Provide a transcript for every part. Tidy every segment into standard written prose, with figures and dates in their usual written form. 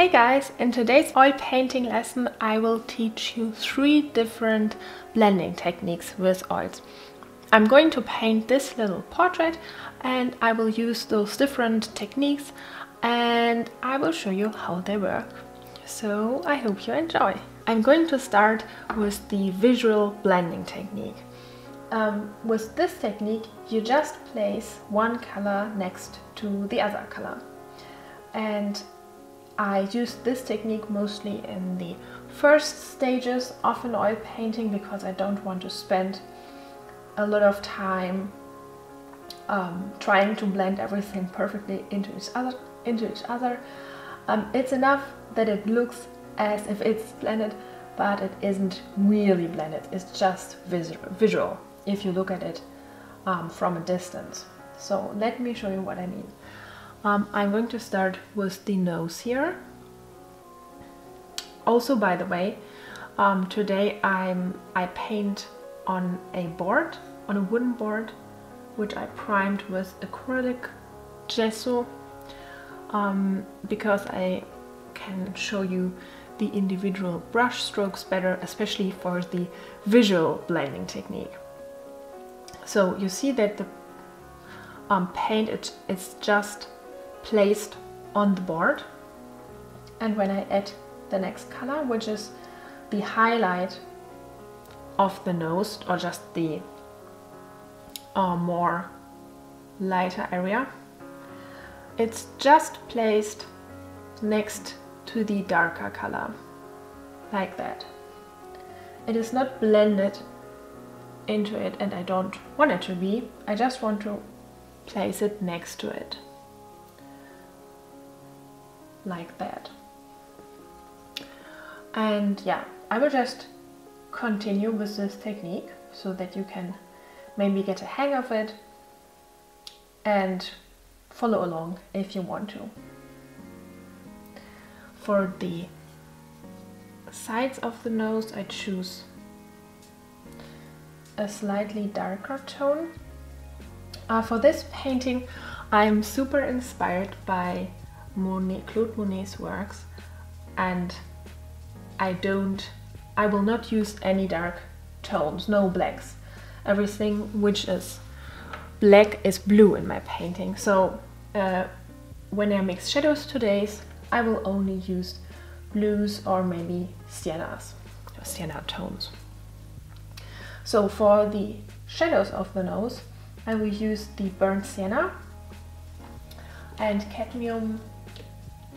Hey guys, in today's oil painting lesson I will teach you 3 different blending techniques with oils. I'm going to paint this little portrait and I will use those different techniques and I will show you how they work. So I hope you enjoy. I'm going to start with the visual blending technique. With this technique you just place one color next to the other color. And I use this technique mostly in the first stages of an oil painting because I don't want to spend a lot of time trying to blend everything perfectly into each other. It's enough that it looks as if it's blended, but it isn't really blended. It's just visual if you look at it from a distance. So let me show you what I mean. I'm going to start with the nose here. Also, by the way, today I paint on a board, on a wooden board, which I primed with acrylic gesso, because I can show you the individual brush strokes better, especially for the visual blending technique. So you see that the paint it's just placed on the board, and when I add the next color, which is the highlight of the nose, or just the more lighter area, it's just placed next to the darker color, like that. It is not blended into it, and I don't want it to be. I just want to place it next to it, like that. And yeah, I will just continue with this technique so that you can maybe get a hang of it and follow along if you want to. For the sides of the nose I choose a slightly darker tone. For this painting I'm super inspired by Claude Monet's works, and I will not use any dark tones, no blacks. Everything which is black is blue in my painting. So when I mix shadows today, I will only use blues or maybe sienna tones. So for the shadows of the nose, I will use the burnt sienna and cadmium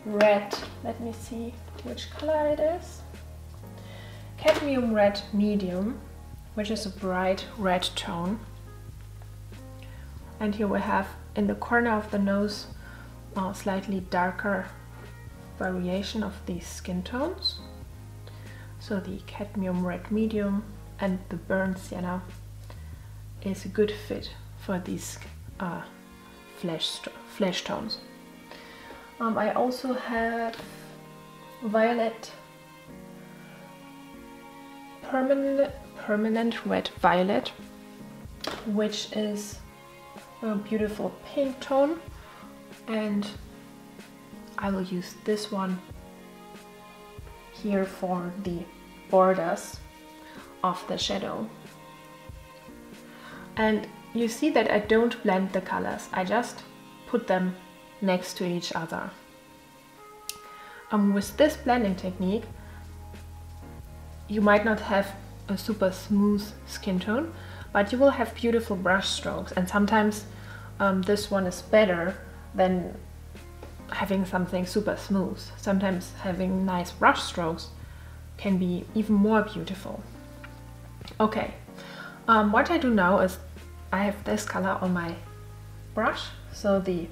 red. Let me see which color it is. Cadmium red medium, which is a bright red tone. And here we have in the corner of the nose a slightly darker variation of these skin tones. So the cadmium red medium and the burnt sienna is a good fit for these flesh tones. I also have violet, permanent red violet, which is a beautiful pink tone, and I will use this one here for the borders of the shadow. And you see that I don't blend the colors, I just put them next to each other. With this blending technique you might not have a super smooth skin tone, but you will have beautiful brush strokes, and sometimes this one is better than having something super smooth. Sometimes having nice brush strokes can be even more beautiful. Okay, what I do now is I have this color on my brush, so the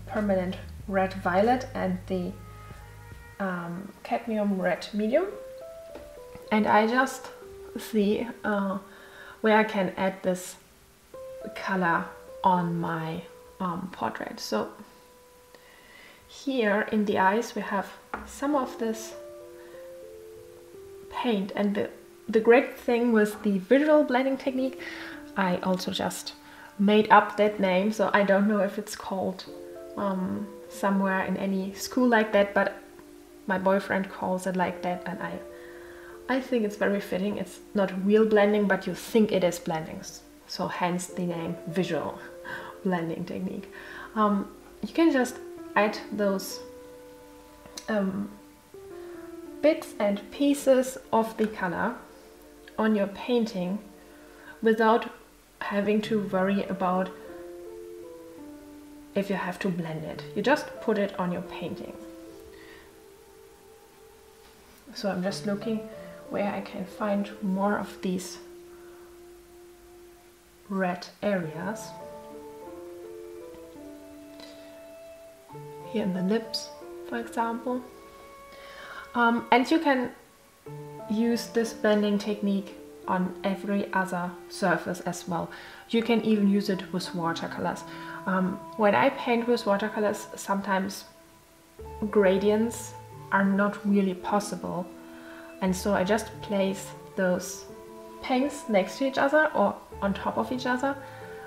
permanent red violet and the cadmium red medium, and I just see where I can add this color on my portrait. So here in the eyes we have some of this paint, and the great thing with the visual blending technique, I also just made up that name, so I don't know if it's called somewhere in any school like that, but my boyfriend calls it like that, and I think it's very fitting. It's not real blending, but you think it is blending, so hence the name visual blending technique. You can just add those bits and pieces of the color on your painting without having to worry about if you have to blend it. You just put it on your painting. So I'm just looking where I can find more of these red areas. Here in the lips, for example. And you can use this blending technique on every other surface as well. You can even use it with watercolors. When I paint with watercolors, sometimes gradients are not really possible, and so I just place those paints next to each other or on top of each other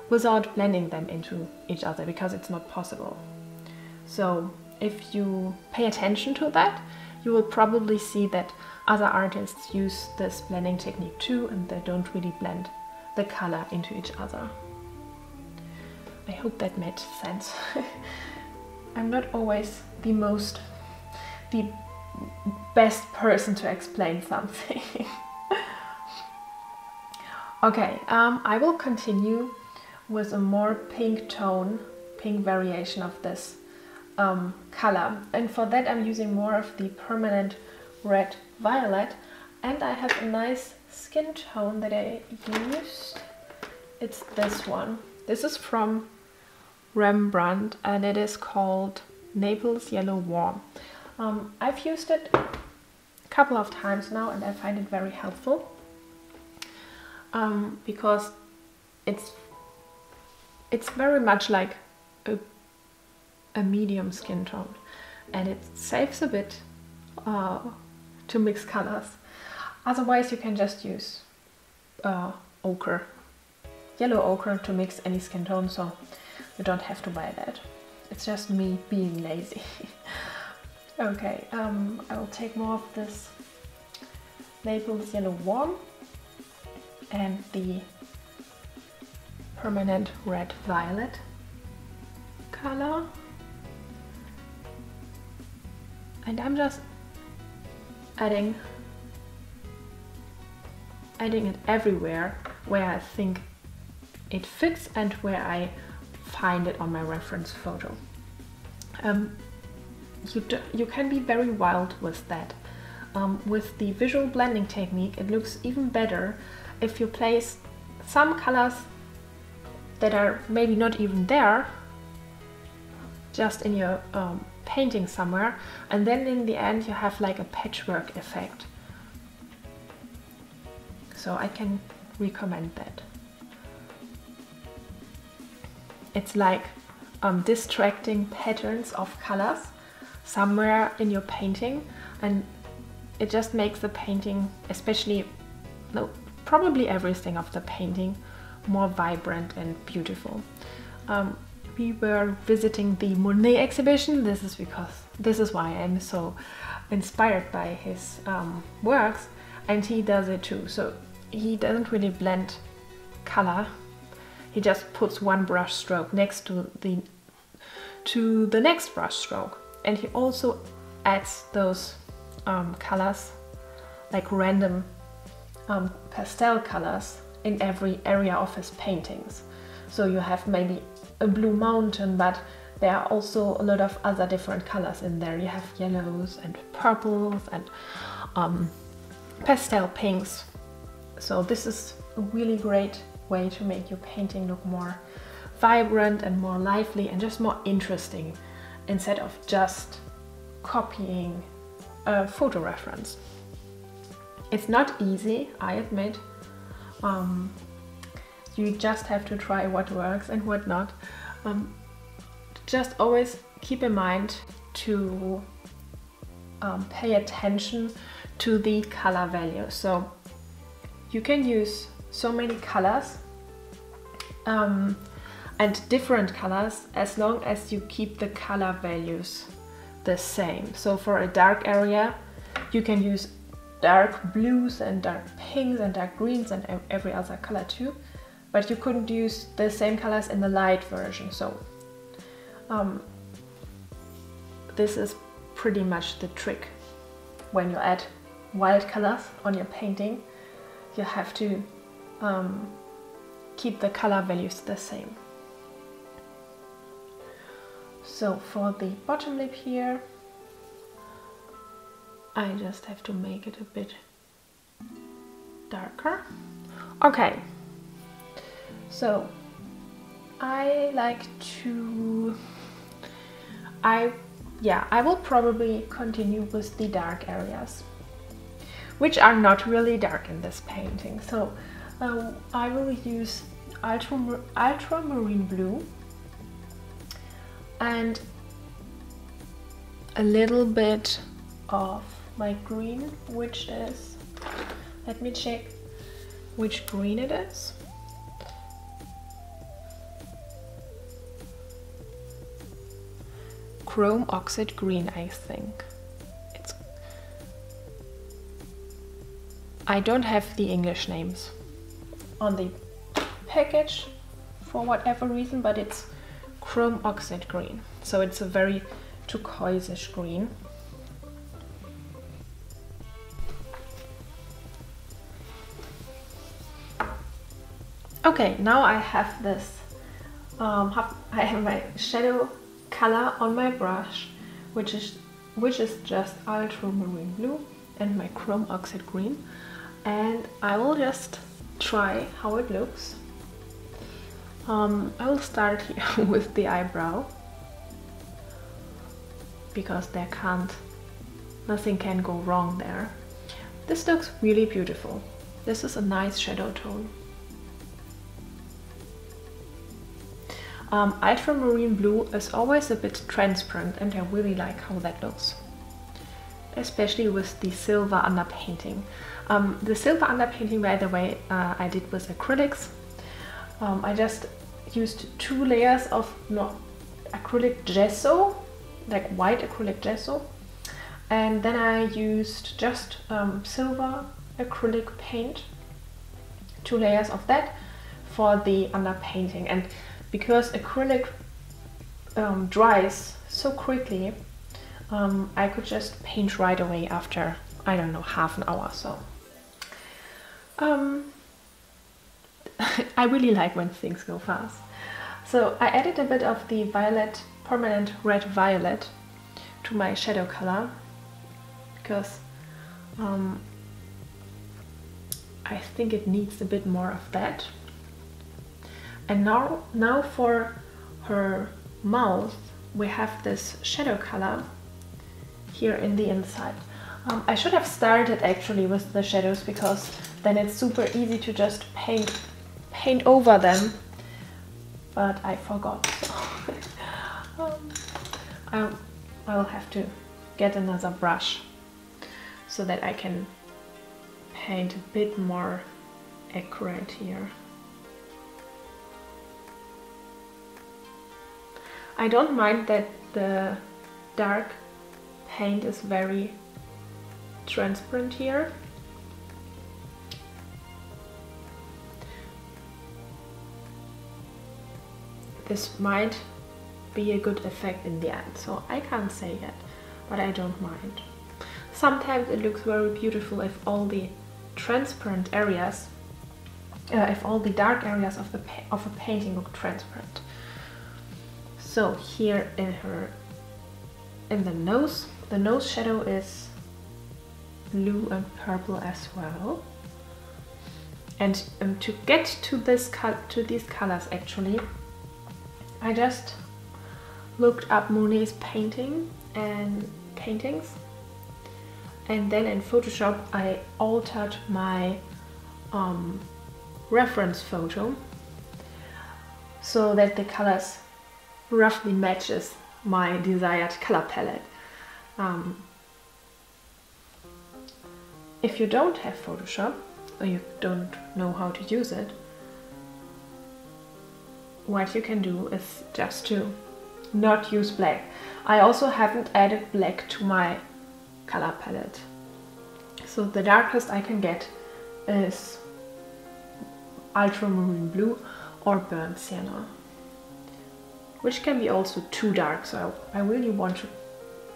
without blending them into each other, because it's not possible. So if you pay attention to that, you will probably see that other artists use this blending technique too, and they don't really blend the color into each other. I hope that made sense. I'm not always the best person to explain something. Okay, I will continue with a more pink variation of this color, and for that I'm using more of the permanent red violet, and I have a nice skin tone that I used. It's this one. This is from Rembrandt, and it is called Naples Yellow Warm. I've used it a couple of times now, and I find it very helpful because it's very much like a medium skin tone, and it saves a bit to mix colors. Otherwise you can just use ochre, yellow ochre, to mix any skin tone, so you don't have to buy that. It's just me being lazy. Okay, I will take more of this Naples Yellow Warm and the permanent red violet color, and I'm just adding it everywhere where I think it fits and where I find it on my reference photo. You can be very wild with that. With the visual blending technique, it looks even better if you place some colors that are maybe not even there, just in your painting somewhere, and then in the end you have like a patchwork effect. So I can recommend that. It's like distracting patterns of colors somewhere in your painting, and it just makes the painting, probably everything of the painting, more vibrant and beautiful. We were visiting the Monet exhibition. This is why I'm so inspired by his works, and he does it too. So he doesn't really blend color. He just puts one brush stroke next to the next brush stroke, and he also adds those colors, like random pastel colors, in every area of his paintings. So you have maybe a blue mountain, but there are also a lot of other different colors in there. You have yellows and purples and pastel pinks. So this is a really great way to make your painting look more vibrant and more lively and just more interesting, instead of just copying a photo reference. It's not easy, I admit. You just have to try what works and what not. Just always keep in mind to pay attention to the color value. So you can use so many colors. and different colors as long as you keep the color values the same. So for a dark area, you can use dark blues and dark pinks and dark greens and every other color too, but you couldn't use the same colors in the light version. So this is pretty much the trick. When you add wild colors on your painting, you have to keep the color values the same. So for the bottom lip here, I just have to make it a bit darker. Okay, so I like to, I will probably continue with the dark areas, which are not really dark in this painting. So I will use ultramarine blue and a little bit of my green, which is, let me check which green it is. Chrome oxide green, I think. I don't have the English names on the package for whatever reason, but it's chrome oxide green. So it's a very turquoise-ish green. Okay, now I have this, I have my shadow color on my brush, which is just ultramarine blue and my chrome oxide green, and I will just try how it looks. I will start here with the eyebrow, because nothing can go wrong there. This looks really beautiful. This is a nice shadow tone. Ultramarine blue is always a bit transparent, and I really like how that looks, especially with the silver underpainting. The silver underpainting, by the way, I did with acrylics. I just used 2 layers of acrylic gesso, like white acrylic gesso, and then I used just silver acrylic paint, 2 layers of that for the underpainting. And because acrylic dries so quickly, I could just paint right away after, I don't know, half an hour. So I really like when things go fast. So I added a bit of the violet, permanent red violet, to my shadow color, because I think it needs a bit more of that. And now for her mouth, we have this shadow color here in the inside. I should have started actually with the shadows, because then it's super easy to just paint over them, but I forgot. So I will have to get another brush so that I can paint a bit more accurate here. I don't mind that the dark paint is very transparent here. This might be a good effect in the end, so I can't say yet, but I don't mind. Sometimes it looks very beautiful if all the transparent areas, if all the dark areas of a painting look transparent. So here in the nose shadow is blue and purple as well. And to get to these colors, actually, I just looked up Monet's paintings, and then in Photoshop I altered my reference photo so that the colors roughly matches my desired color palette. If you don't have Photoshop, or you don't know how to use it, what you can do is just to not use black. I also haven't added black to my color palette. So the darkest I can get is ultramarine blue or burnt sienna, which can be also too dark. So I really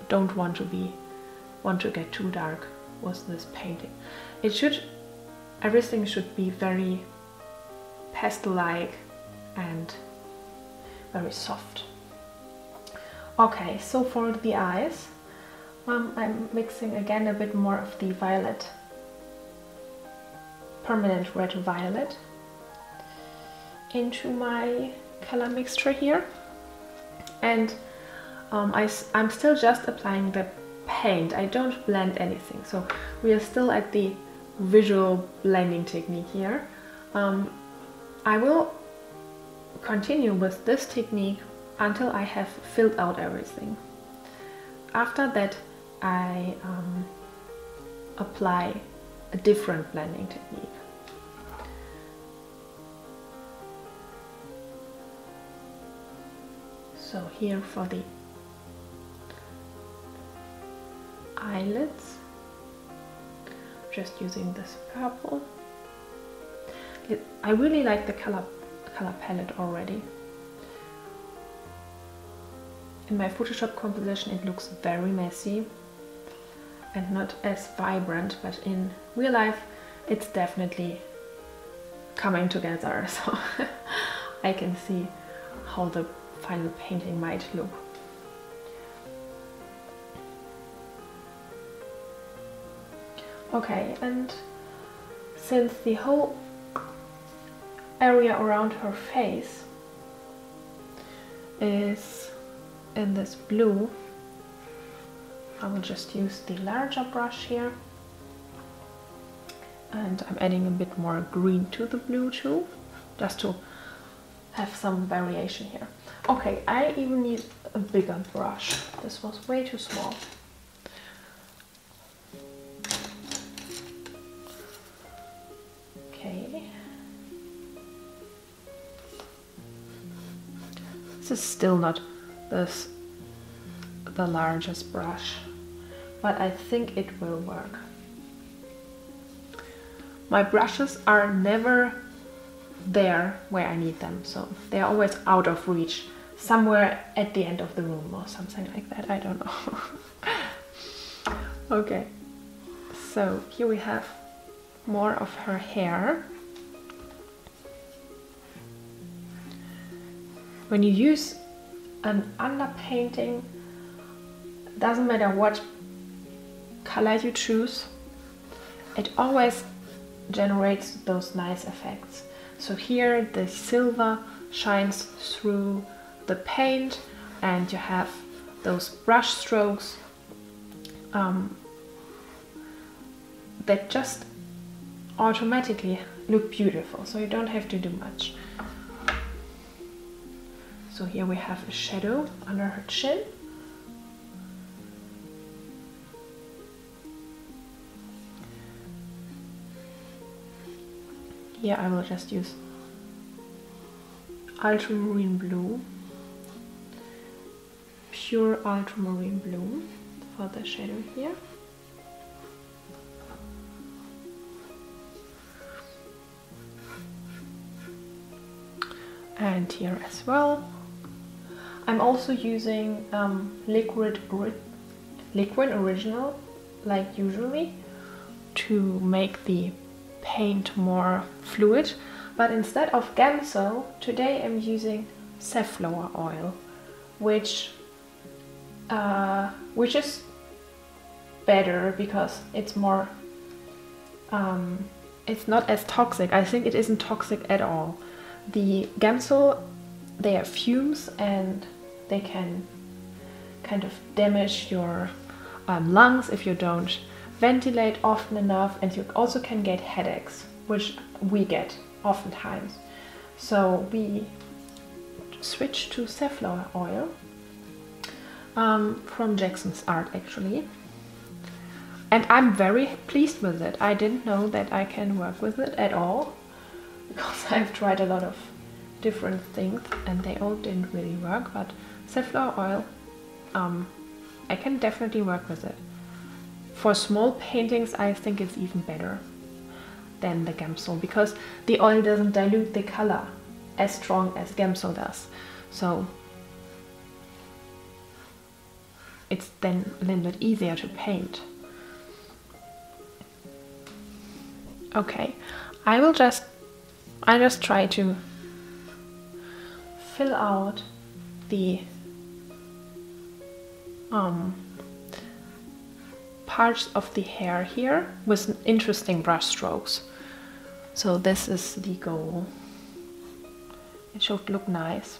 don't want to get too dark with this painting. Everything should be very pastel-like and very soft. Okay, so for the eyes, I'm mixing again a bit more of the violet, permanent red violet, into my color mixture here. And I'm still just applying the paint. I don't blend anything, so we are still at the visual blending technique here. I will continue with this technique until I have filled out everything. After that, I apply a different blending technique. So here for the eyelids, just using this purple. I really like the color palette already. In my Photoshop composition it looks very messy and not as vibrant, but in real life it's definitely coming together, so I can see how the final painting might look. Okay, and since the whole area around her face is in this blue, I will just use the larger brush here, and I'm adding a bit more green to the blue too, just to have some variation here. Okay, I even need a bigger brush. This was way too small. Okay. This is still not the largest brush, but I think it will work. My brushes are never there where I need them, so they're always out of reach, somewhere at the end of the room or something like that, I don't know. Okay, so here we have more of her hair. When you use an underpainting, doesn't matter what color you choose, it always generates those nice effects. So here the silver shines through the paint and you have those brush strokes that just automatically look beautiful, so you don't have to do much. So here we have a shadow under her chin. Here I will just use ultramarine blue, pure ultramarine blue for the shadow here. And here as well. I'm also using liquid original, like usually, to make the paint more fluid, but instead of Gamsol, today I'm using safflower oil, which is better because it's more it's not as toxic. I think it isn't toxic at all. The Gamsol, they are fumes and they can kind of damage your lungs if you don't ventilate often enough, and you also can get headaches, which we get oftentimes. So we switch to safflower oil from Jackson's Art actually, and I'm very pleased with it. I didn't know that I can work with it at all, because I've tried a lot of different things and they all didn't really work, but safflower oil, I can definitely work with it. For small paintings I think it's even better than the Gamsol, because the oil doesn't dilute the color as strong as Gamsol does. So it's then a little bit easier to paint. Okay, I just try to fill out the parts of the hair here with interesting brush strokes. So this is the goal. It should look nice.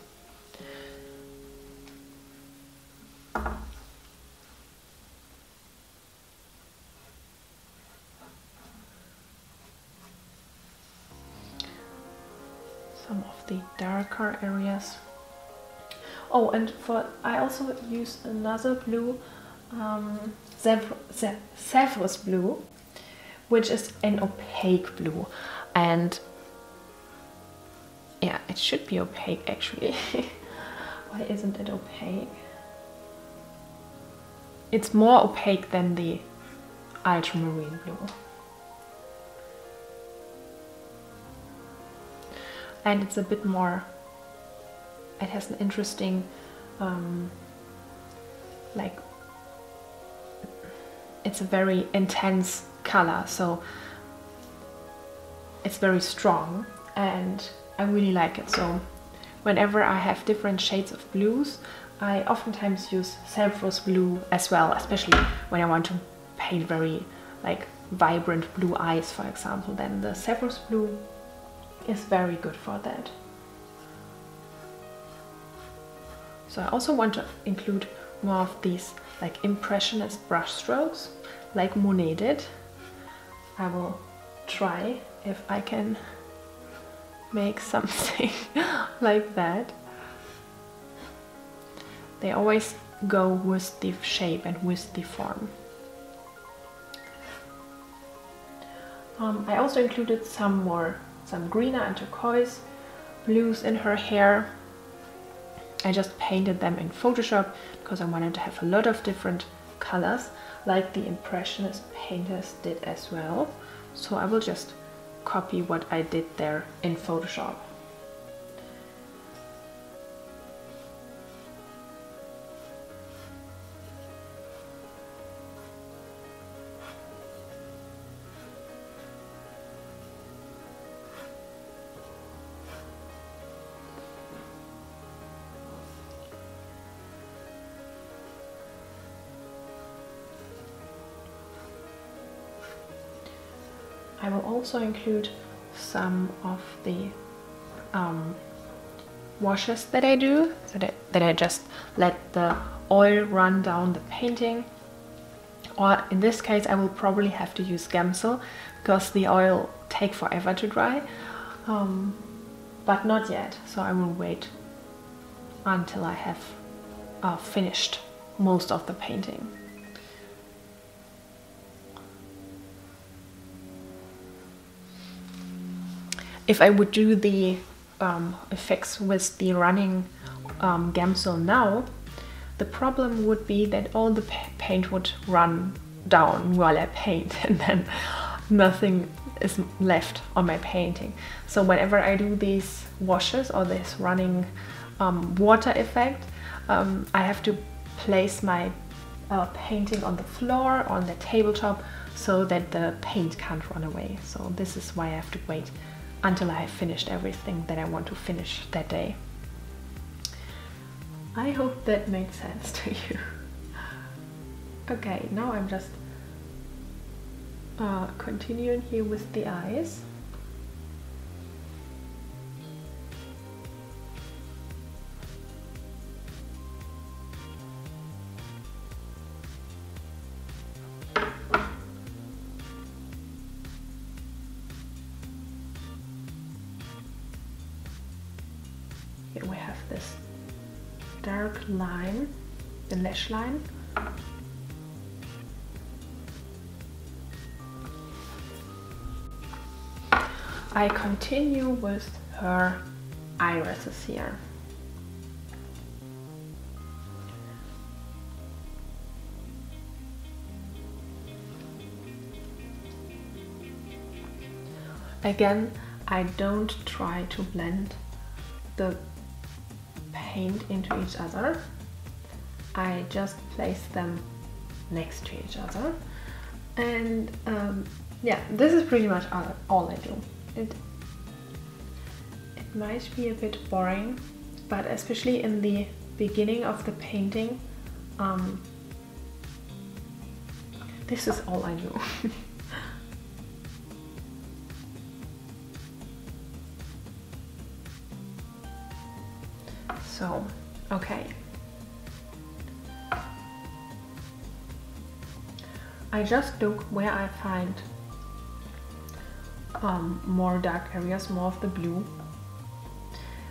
Some of the darker areas. Oh, and I also used another blue, Zephyrus blue, which is an opaque blue, and yeah, it should be opaque actually. Why isn't it opaque? It's more opaque than the ultramarine blue. And it's a bit more, it has an interesting, like, it's a very intense color, so it's very strong and I really like it. So whenever I have different shades of blues, I oftentimes use Zephyrus blue as well, especially when I want to paint very like vibrant blue eyes, for example. Then the Zephyrus blue is very good for that. So I also want to include more of these like impressionist brush strokes like Monet did. I will try if I can make something like that. They always go with the shape and with the form. I also included some greener and turquoise blues in her hair. I just painted them in Photoshop because I wanted to have a lot of different colors like the Impressionist painters did as well. So I will just copy what I did there in Photoshop. I will also include some of the washes that I do, so that I just let the oil run down the painting. Or in this case I will probably have to use Gamsol because the oil takes forever to dry, but not yet, so I will wait until I have finished most of the painting. If I would do the effects with the running Gamsol now, the problem would be that all the paint would run down while I paint and then nothing is left on my painting. So whenever I do these washes or this running water effect, I have to place my painting on the floor, on the tabletop, so that the paint can't run away. So this is why I have to wait until I have finished everything that I want to finish that day. I hope that made sense to you. Okay, now I'm just continuing here with the eyes. Here we have this dark line, the lash line. I continue with her irises here. Again, I don't try to blend the paint into each other. I just place them next to each other, and yeah, this is pretty much all I do. It might be a bit boring, but especially in the beginning of the painting, this is all I do. So, okay. I just look where I find more dark areas, more of the blue,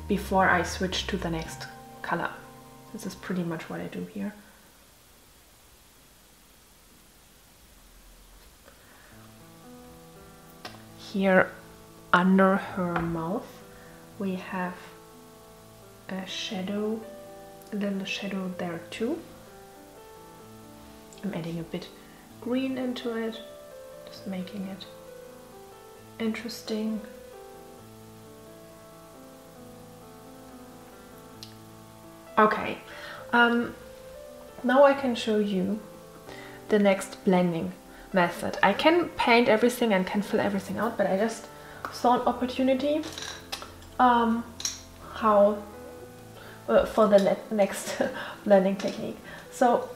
before I switch to the next color. This is pretty much what I do here. Here under her mouth we have a shadow, a little shadow there too. I'm adding a bit green into it, just making it interesting. Okay, now I can show you the next blending method. I can paint everything and can fill everything out, but I just saw an opportunity for the next blending technique. So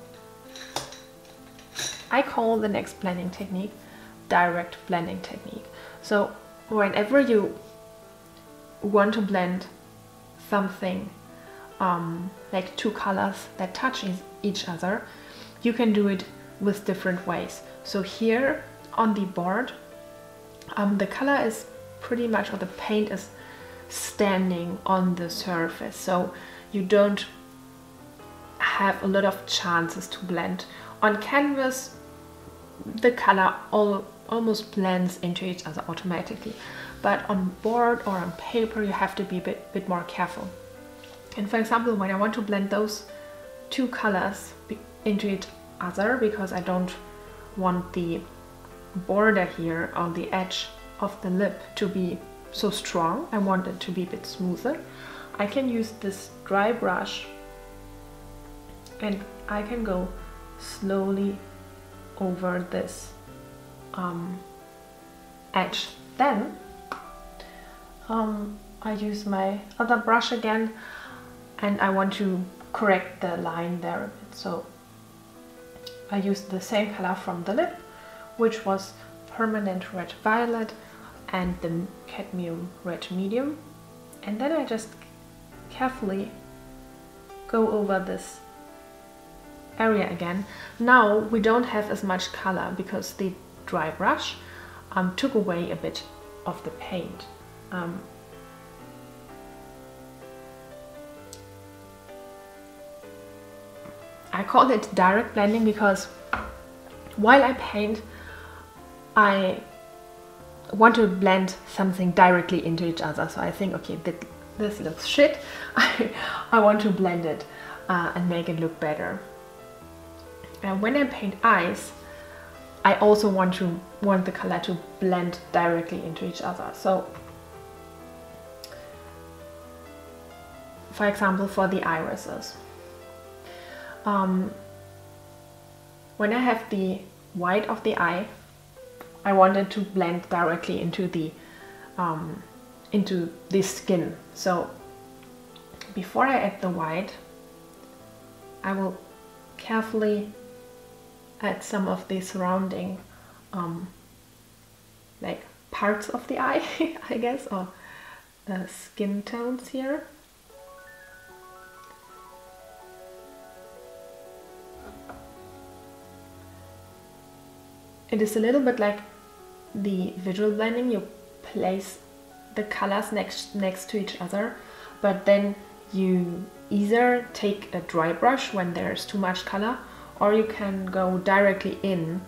I call the next blending technique direct blending technique. So whenever you want to blend something like two colors that touch each other, you can do it with different ways. So here on the board, the color is pretty much, or the paint is standing on the surface, so you don't have a lot of chances to blend. On canvas, the color almost blends into each other automatically, but on board or on paper you have to be a bit more careful. And for example, when I want to blend those two colors into each other, because I don't want the border here on the edge of the lip to be so strong, I want it to be a bit smoother, I can use this dry brush and I can go slowly over this edge. Then I use my other brush again and I want to correct the line there a bit. So I used the same color from the lip, which was Permanent Red Violet and the Cadmium Red Medium, and then I just carefully go over this area again. Now we don't have as much color because the dry brush took away a bit of the paint. I call it direct blending because while I paint, I want to blend something directly into each other. So I think, okay, this looks shit. I want to blend it and make it look better. And when I paint eyes, I also want the color to blend directly into each other. So, for example, for the irises, when I have the white of the eye, I want it to blend directly into the skin. So before I add the white, I will carefully add some of the surrounding like parts of the eye, I guess, or skin tones here. It is a little bit like the visual blending. You place the colors next to each other, but then you either take a dry brush when there's too much color, or you can go directly in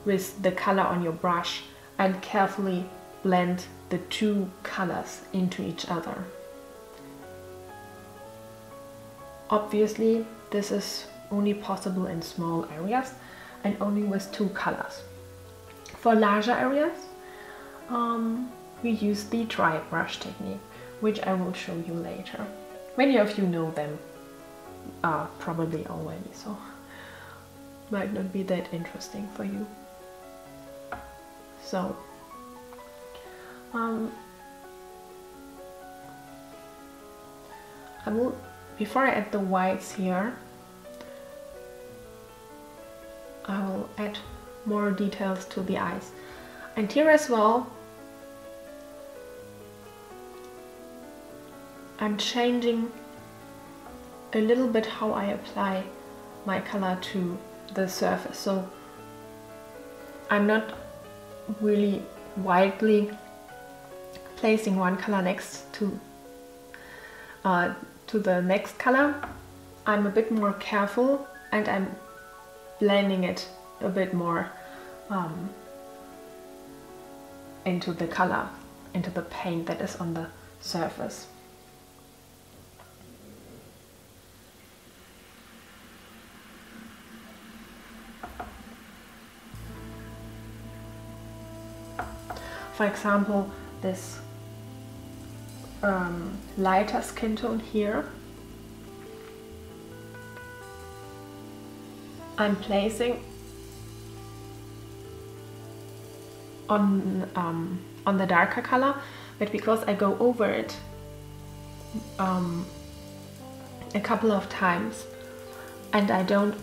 with the color on your brush and carefully blend the two colors into each other. obviously this is only possible in small areas and only with 2 colors. For larger areas, we use the dry brush technique, which I will show you later. Many of you know them probably already, so might not be that interesting for you. So I will, before I add the whites here, I will add more details to the eyes. And here as well, I'm changing a little bit how I apply my color to the surface. So I'm not really widely placing one color next to the next color. I'm a bit more careful and I'm blending it a bit more into the color, into the paint that is on the surface. For example, this lighter skin tone here, I'm placing on the darker color, but because I go over it a couple of times and I don't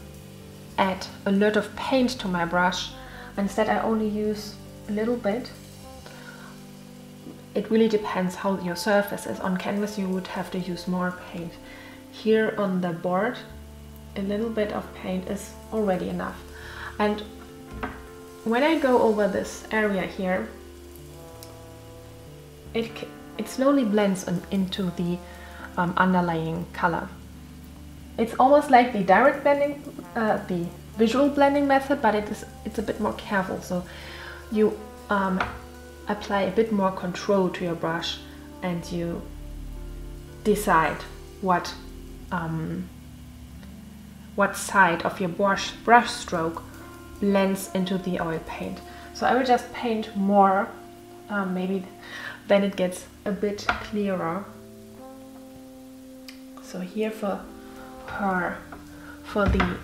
add a lot of paint to my brush, instead I only use a little bit. It really depends how your surface is. On canvas you would have to use more paint. Here on the board, a little bit of paint is already enough. And when I go over this area here, it slowly blends into the underlying color. It's almost like the direct blending, the visual blending method, but it's a bit more careful. So you apply a bit more control to your brush and you decide what side of your brush stroke blends into the oil paint. So I will just paint more, maybe then it gets a bit clearer. So here for the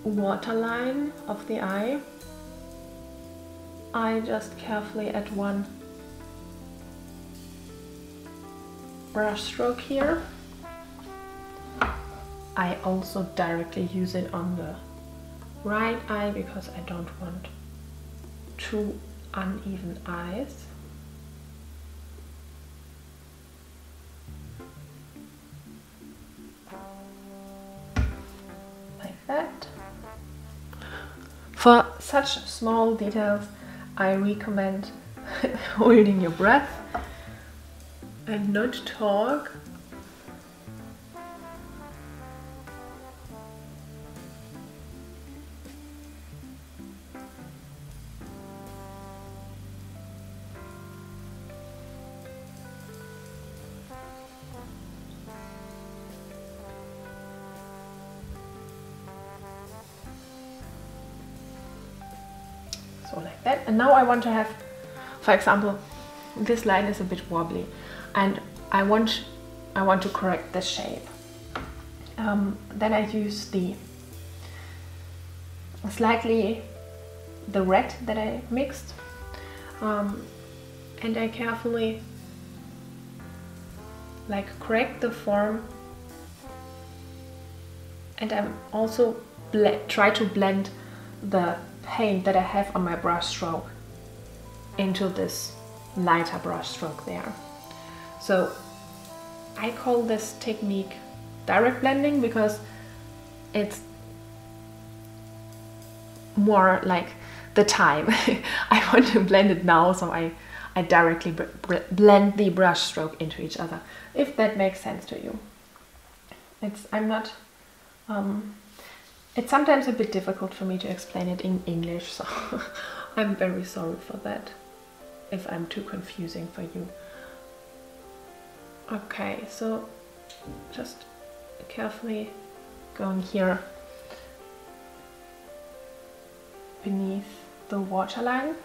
waterline of the eye, I just carefully add one brush stroke here. I also directly use it on the right eye because I don't want too uneven eyes. Like that. For such small details, I recommend holding your breath and not talk. So like that. And now I want to have, for example, this line is a bit wobbly and I want to correct the shape. Then I use the red that I mixed, and I carefully correct the form, and I'm also try to blend the paint that I have on my brush stroke into this lighter brush stroke there. So I call this technique direct blending because it's more like the time. I want to blend it now, so I directly blend the brush stroke into each other, if that makes sense to you. It's sometimes a bit difficult for me to explain it in English, so I'm very sorry for that if I'm too confusing for you. Okay, so just carefully going here beneath the waterline,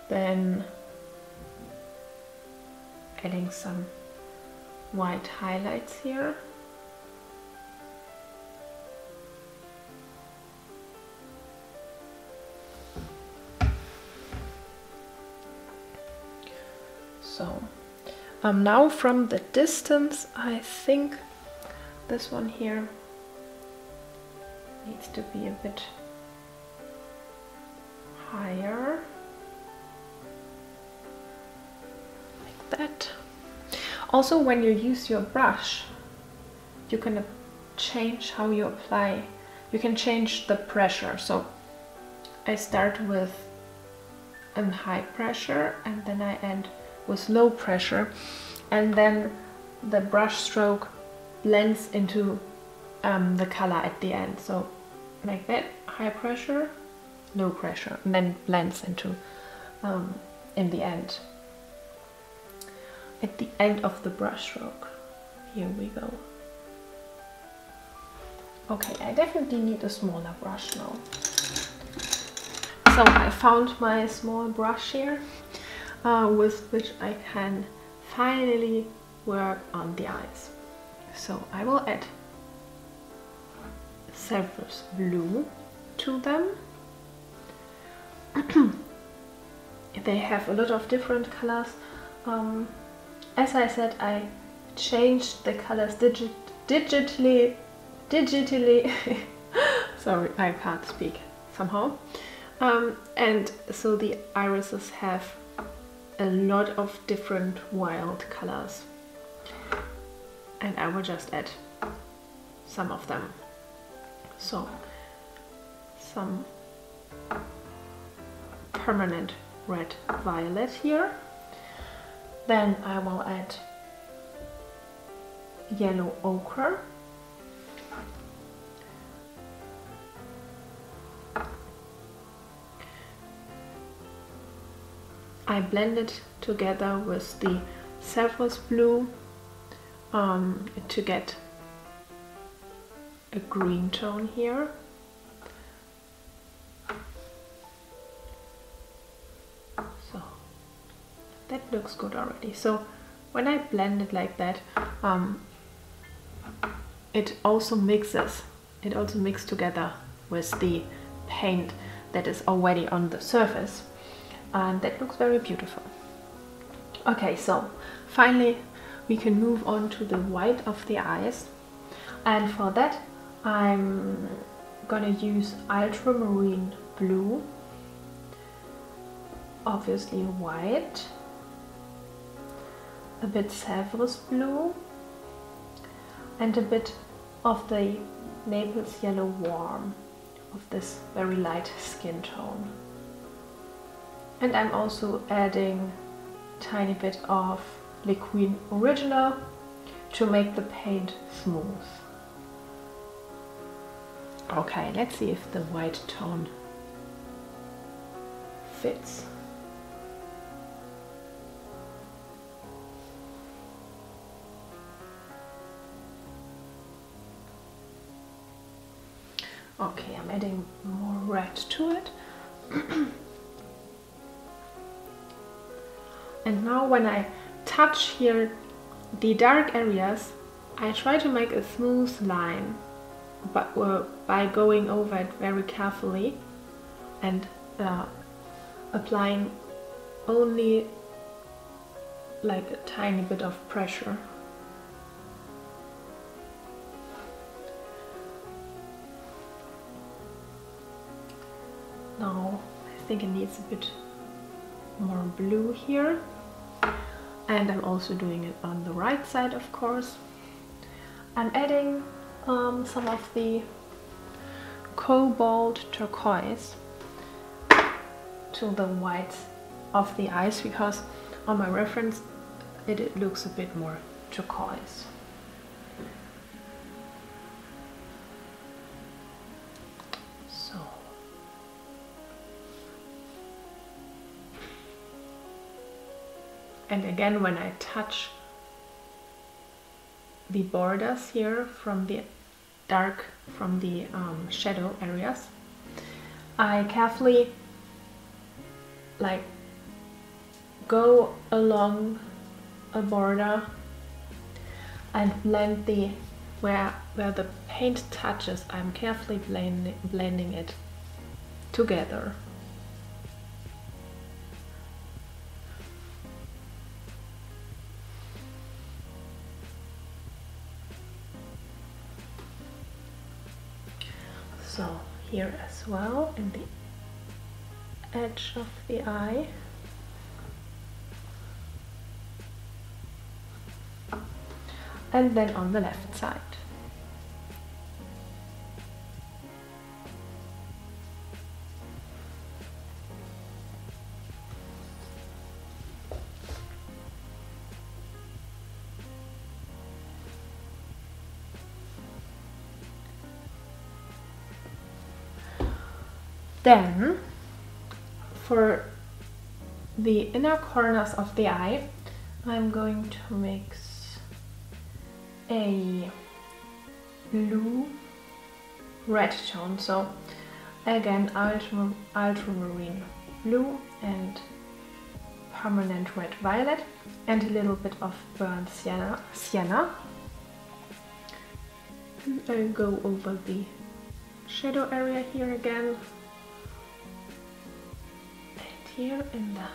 then adding some white highlights here. So now from the distance, I think this one here needs to be a bit higher, like that. Also, when you use your brush, you can change how you apply. You can change the pressure. So I start with a high pressure and then I end with low pressure, and then the brush stroke blends into the color at the end. So like that, high pressure, low pressure, and then blends into in the end. At the end of the brush stroke, here we go. Okay, I definitely need a smaller brush now. So I found my small brush here, with which I can finally work on the eyes. So I will add Cephros blue to them. They have a lot of different colors. As I said, I changed the colors digitally. Sorry, I can't speak somehow. And so the irises have a lot of different wild colors, and I will just add some of them. So some permanent red violet here, then I will add yellow ochre, I blend it together with the Cephros blue to get a green tone here. So that looks good already. So when I blend it like that, it also mixes together with the paint that is already on the surface. And that looks very beautiful. Okay, so finally we can move on to the white of the eyes, and for that I'm gonna use ultramarine blue, obviously white, a bit Cephros blue, and a bit of the Naples yellow warm, of this very light skin tone. And I'm also adding a tiny bit of Liquid Original to make the paint smooth. Okay, let's see if the white tone fits. Okay, I'm adding more red to it. And now when I touch here the dark areas, I try to make a smooth line, but by going over it very carefully and applying only like a tiny bit of pressure. Now I think it needs a bit more blue here. And I'm also doing it on the right side, of course. I'm adding some of the cobalt turquoise to the white of the eyes, because on my reference it looks a bit more turquoise. So and again, when I touch the borders here from the shadow areas, I carefully like go along a border and blend the where the paint touches. I'm carefully blending it together. So here as well, in the edge of the eye. And then on the left side. Then, for the inner corners of the eye, I'm going to mix a blue red tone. So again, ultramarine blue and permanent red violet, and a little bit of burnt sienna. And I'll go over the shadow area here again. Here in the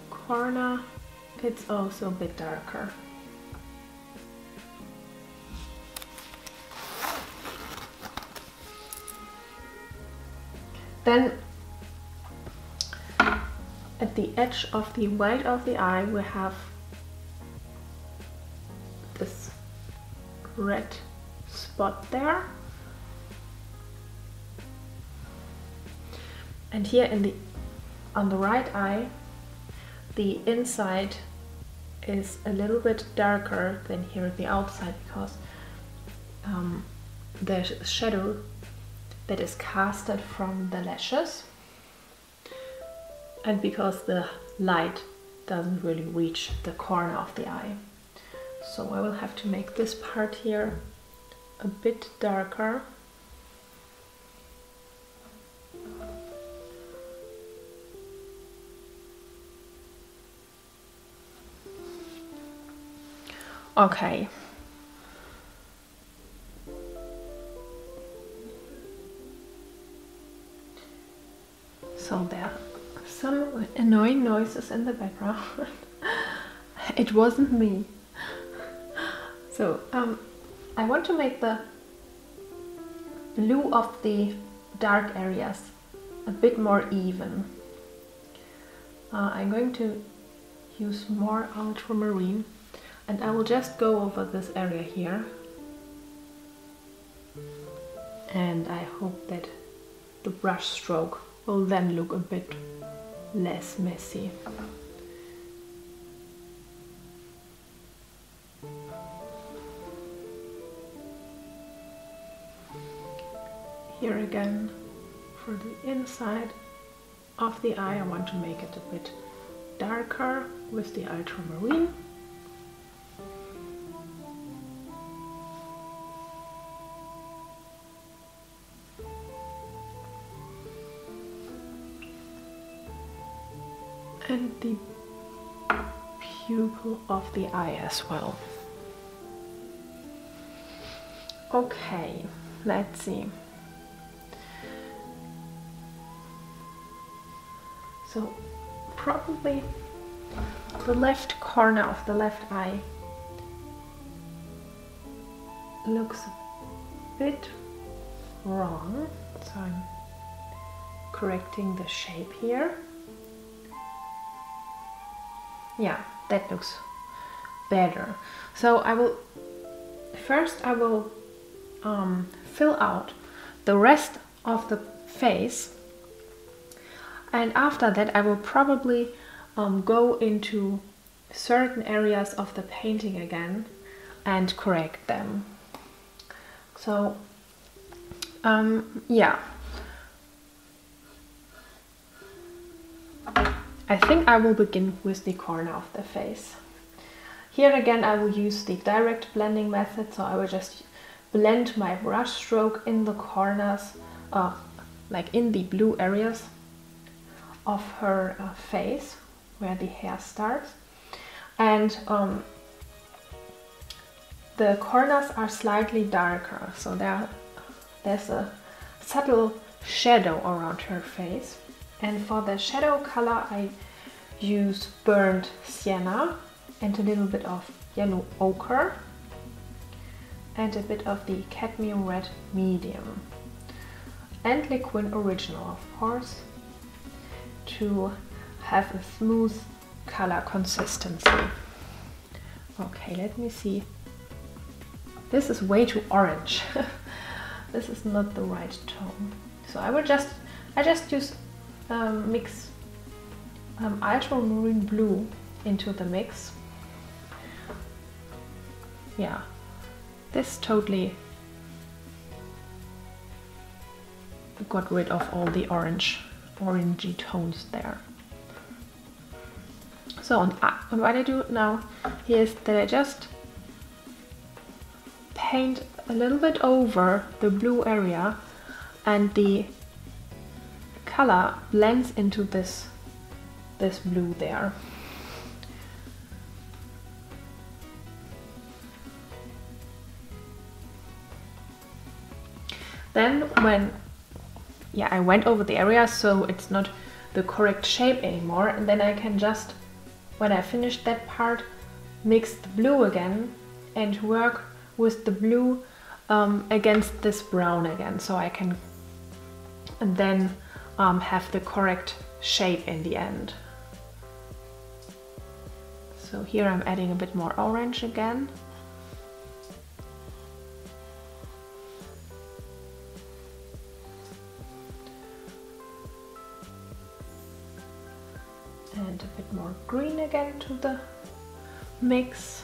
corner, it's also a bit darker. Then at the edge of the white of the eye, we have this red spot there. And here on the right eye, the inside is a little bit darker than here at the outside, because the shadow that is casted from the lashes, and because the light doesn't really reach the corner of the eye. So I will have to make this part here a bit darker. Okay. So there are some annoying noises in the background. It wasn't me. So I want to make the blue of the dark areas a bit more even. I'm going to use more ultramarine, and I will just go over this area here, and I hope that the brush stroke will then look a bit less messy. Here again, for the inside of the eye, I want to make it a bit darker with the ultramarine. And the pupil of the eye as well. Okay, let's see. So probably the left corner of the left eye looks a bit wrong, so I'm correcting the shape here. Yeah, that looks better. So I will fill out the rest of the face, and after that I will probably go into certain areas of the painting again and correct them. So yeah, I think I will begin with the corner of the face. Here again I will use the direct blending method, so I will just blend my brush stroke in the corners, like in the blue areas of her face where the hair starts. And the corners are slightly darker, so there's a subtle shadow around her face. And for the shadow color I use burnt sienna and a little bit of yellow ochre and a bit of the cadmium red medium and liquid original, of course, to have a smooth color consistency. Okay, let me see. This is way too orange. This is not the right tone. So I just use mix ultramarine blue into the mix. Yeah, this totally got rid of all the orangey tones there. So and what I do now is that I just paint a little bit over the blue area, and the color blends into this blue there. Then when I went over the area, so it's not the correct shape anymore, and then I can just, when I finish that part, mix the blue again and work with the blue against this brown again, so I can then have the correct shape in the end. So here I'm adding a bit more orange again. And a bit more green again to the mix.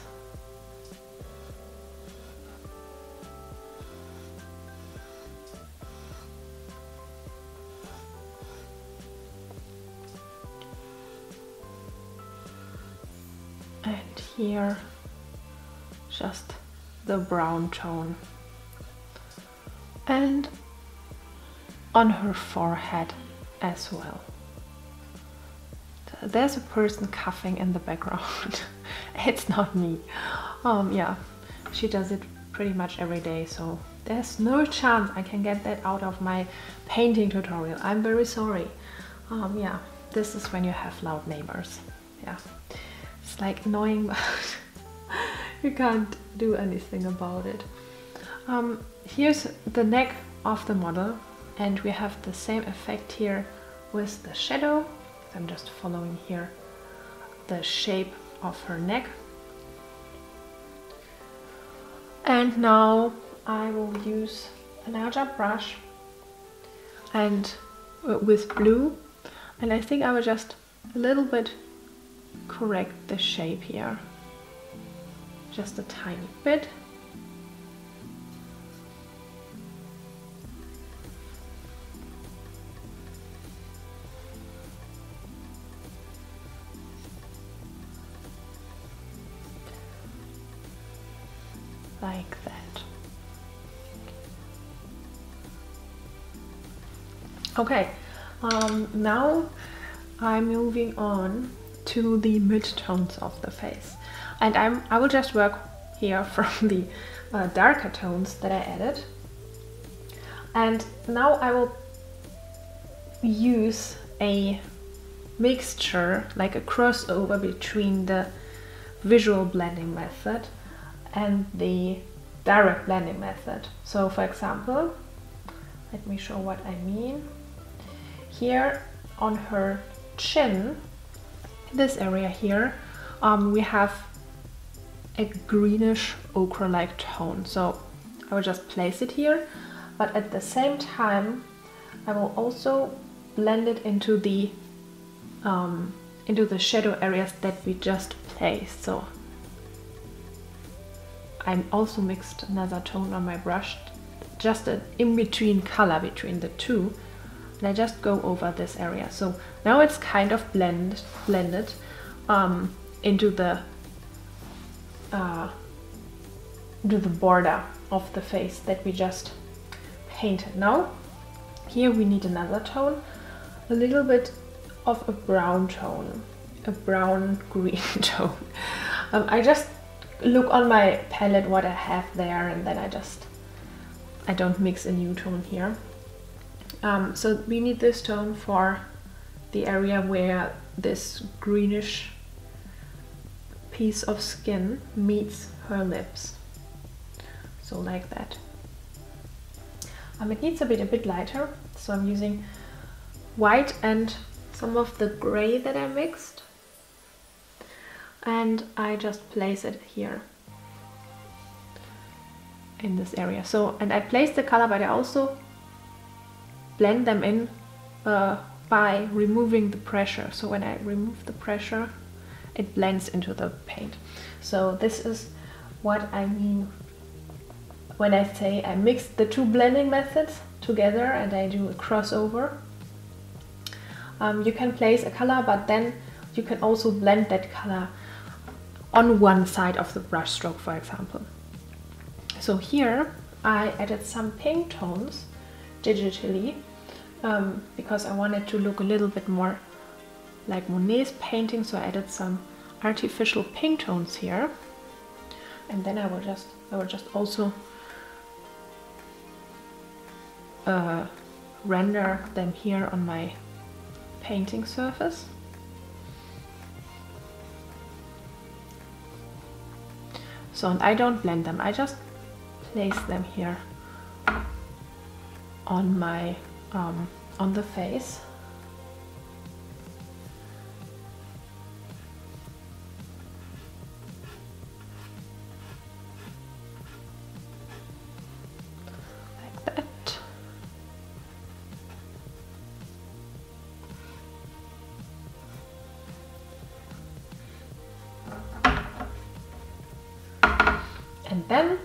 And here just the brown tone. And on her forehead as well. There's a person coughing in the background. It's not me. Yeah, she does it pretty much every day, so there's no chance I can get that out of my painting tutorial. I'm very sorry. Yeah, this is when you have loud neighbors. Yeah, it's like annoying, but you can't do anything about it. Here's the neck of the model, and we have the same effect here with the shadow. I'm just following here the shape of her neck. And now I will use a larger brush and with blue, and I think I will just a little bit correct the shape here, just a tiny bit. Like that. Okay, now I'm moving on to the mid-tones of the face, and I will just work here from the darker tones that I added, and now I will use a mixture, like a crossover between the visual blending method and the direct blending method. So for example, let me show what I mean. Here on her chin, this area here, we have a greenish ochre-like tone. So I will just place it here, but at the same time I will also blend it into the shadow areas that we just placed. So I also mixed another tone on my brush, just an in-between color between the two, and I just go over this area. So now it's kind of blended into the do the border of the face that we just painted. Now here we need another tone, a little bit of a brown tone, a brown green tone. I just look on my palette what I have there, and then I don't mix a new tone here. So we need this tone for the area where this greenish piece of skin meets her lips. So like that. It needs a bit lighter, so I'm using white and some of the gray that I mixed, and I just place it here in this area. So, and I place the color, but I also blend them in by removing the pressure. So when I remove the pressure, it blends into the paint. So this is what I mean when I say I mix the two blending methods together and I do a crossover. You can place a color, but then you can also blend that color on one side of the brush stroke, for example. So here I added some pink tones digitally because I wanted to look a little bit more like Monet's painting, so I added some artificial pink tones here, and then I will just also render them here on my painting surface. So, and I don't blend them, I just place them here on my on the face. Like that. And then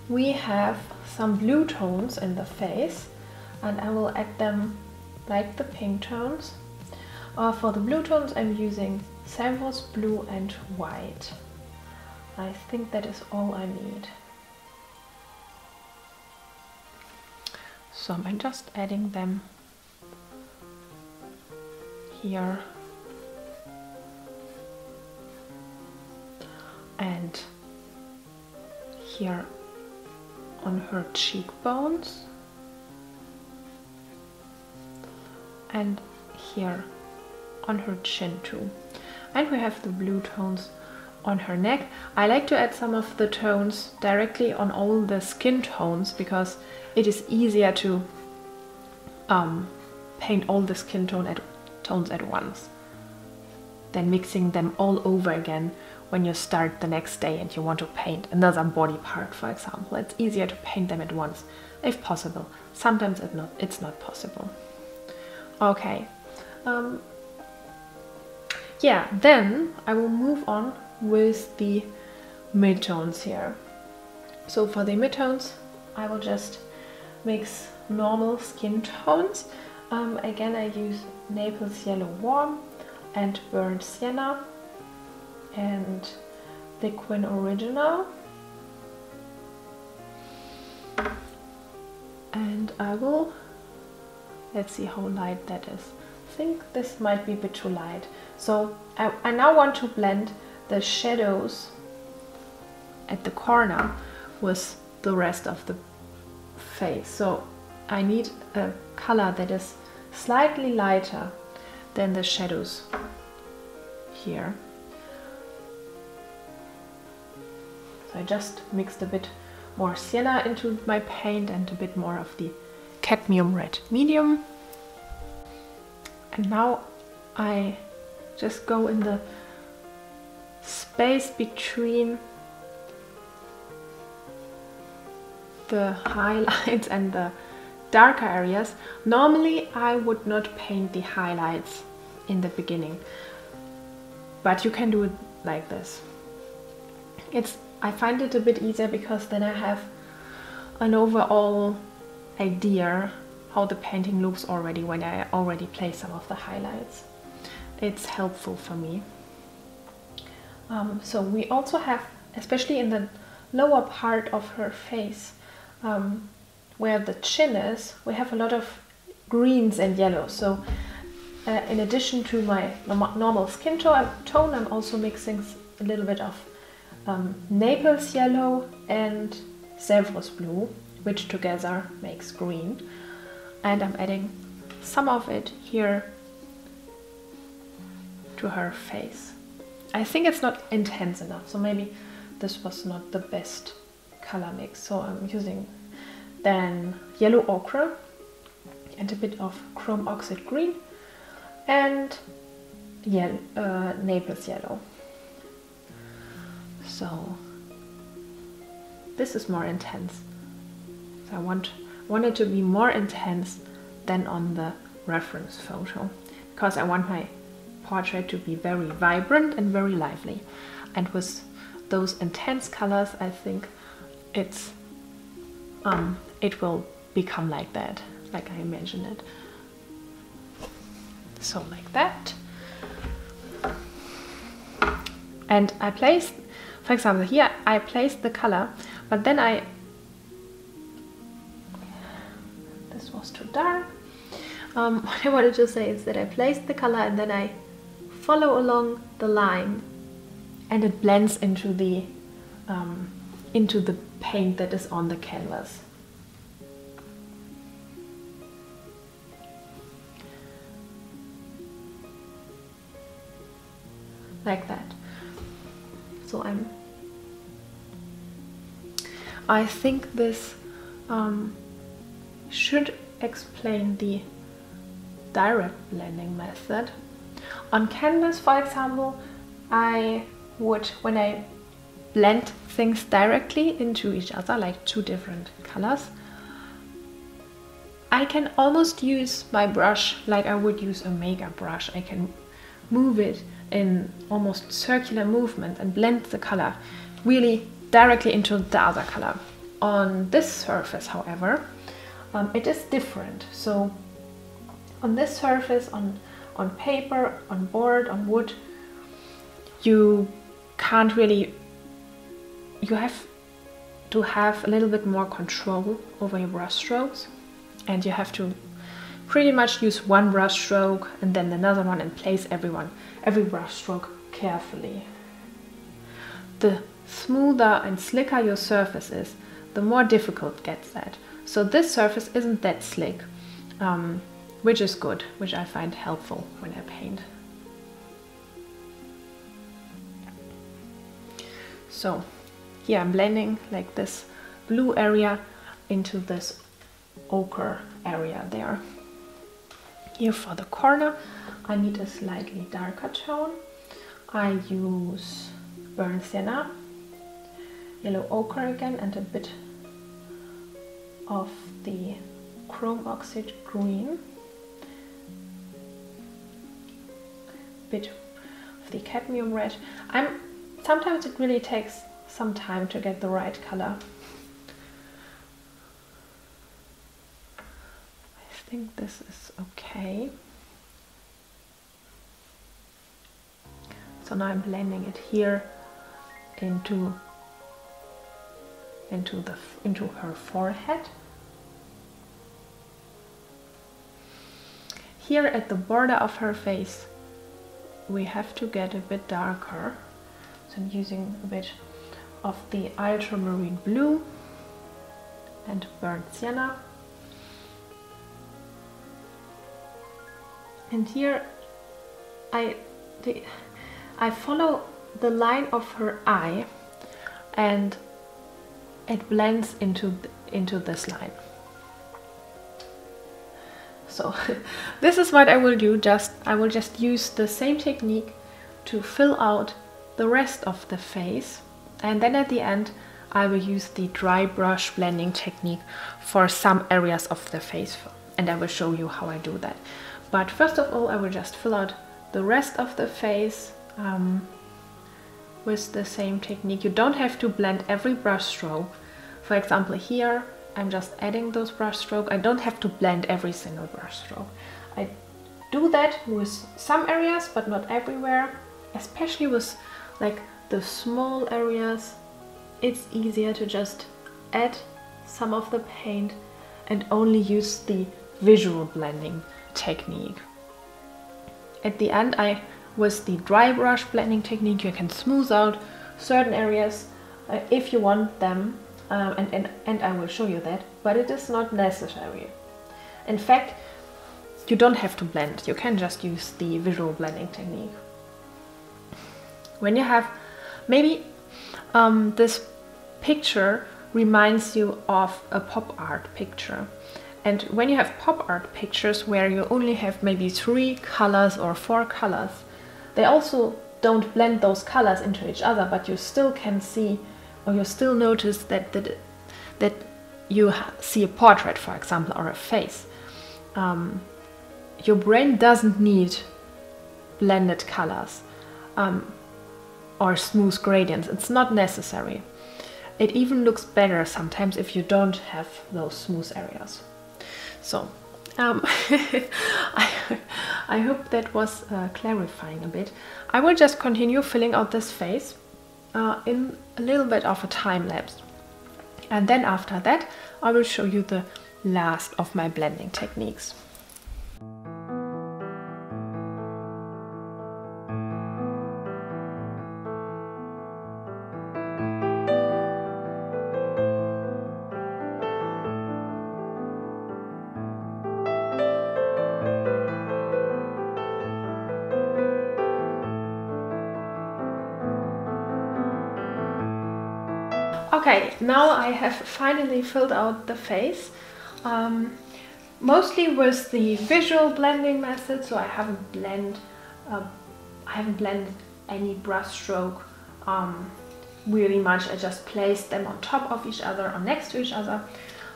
we have some blue tones in the face, and I will add them like the pink tones. For the blue tones I'm using Savos blue and white. I think that is all I need. So I'm just adding them here and here on her cheekbones and here on her chin too. And we have the blue tones on her neck. I like to add some of the tones directly on all the skin tones because it is easier to paint all the skin tones at once than mixing them all over again when you start the next day and you want to paint another body part, for example. It's easier to paint them at once, if possible. Sometimes it's not possible. Okay. Yeah, then I will move on with the midtones here. So for the midtones, I will just mix normal skin tones. Again, I use Naples Yellow Warm and Burnt Sienna and Liquin Original. And I will, let's see how light that is. I think this might be a bit too light. So I now want to blend the shadows at the corner with the rest of the face. So I need a color that is slightly lighter than the shadows here. So I just mixed a bit more sienna into my paint and a bit more of the cadmium red medium. And now I just go in the space between the highlights and the darker areas. Normally I would not paint the highlights in the beginning, but you can do it like this. I find it a bit easier because then I have an overall idea how the painting looks already when I already place some of the highlights. It's helpful for me. So we also have, especially in the lower part of her face, where the chin is, we have a lot of greens and yellows. So in addition to my normal skin tone, I'm also mixing a little bit of Naples yellow and Sèvres blue, which together makes green. And I'm adding some of it here to her face. I think it's not intense enough, so maybe this was not the best color mix. So I'm using then yellow ochre and a bit of chrome oxide green and Naples yellow. So this is more intense. So I want it to be more intense than on the reference photo, because I want my portrait to be very vibrant and very lively. And with those intense colors, I think it will become like that, like I imagine it. So like that. And I placed, for example, here I placed the color, but then this was too dark. What I wanted to say is that I placed the color and then I follow along the line, and it blends into the paint that is on the canvas. Like that. So I think this should explain the direct blending method. On canvas, for example, I would, when I blend things directly into each other, like two different colors, I can almost use my brush like I would use a makeup brush. I can move it in almost circular movement and blend the color really directly into the other color. On this surface, however, it is different. So on this surface, on paper, on board, on wood, you can't really, you have to have a little bit more control over your brush strokes, and you have to pretty much use one brush stroke and then another one and place every brush stroke carefully. The smoother and slicker your surface is, the more difficult gets that. So this surface isn't that slick, which is good, which I find helpful when I paint. So here I'm blending like this blue area into this ochre area there. Here for the corner, I need a slightly darker tone. I use burnt sienna, yellow ochre again, and a bit of the chrome oxide green, bit of the cadmium red. Sometimes it really takes some time to get the right color. I think this is okay. So now I'm blending it here into her forehead. Here at the border of her face, we have to get a bit darker. So I'm using a bit of the ultramarine blue and burnt sienna. And here I follow the line of her eye, and it blends into this line. So this is what I will do. I will just use the same technique to fill out the rest of the face, and then at the end I will use the dry brush blending technique for some areas of the face, and I will show you how I do that. But first of all, I will just fill out the rest of the face with the same technique. You don't have to blend every brush stroke. For example, here I'm just adding those brush strokes. I don't have to blend every single brush stroke. I do that with some areas, but not everywhere, especially with like the small areas, it's easier to just add some of the paint and only use the visual blending technique. At the end, with the dry brush blending technique, you can smooth out certain areas if you want them, and I will show you that, but it is not necessary. In fact, you don't have to blend, you can just use the visual blending technique. When you have, maybe this picture reminds you of a pop art picture. And when you have pop art pictures where you only have maybe 3 colors or 4 colors, they also don't blend those colors into each other, but you still can see, or you still notice that you see a portrait, for example, or a face. Your brain doesn't need blended colors or smooth gradients. It's not necessary. It even looks better sometimes if you don't have those smooth areas. So I hope that was clarifying a bit. I will just continue filling out this face in a little bit of a time lapse. And then after that, I will show you the last of my blending techniques. Okay, now I have finally filled out the face, mostly with the visual blending method, so I haven't blended any brush stroke really much. I just placed them on top of each other or next to each other.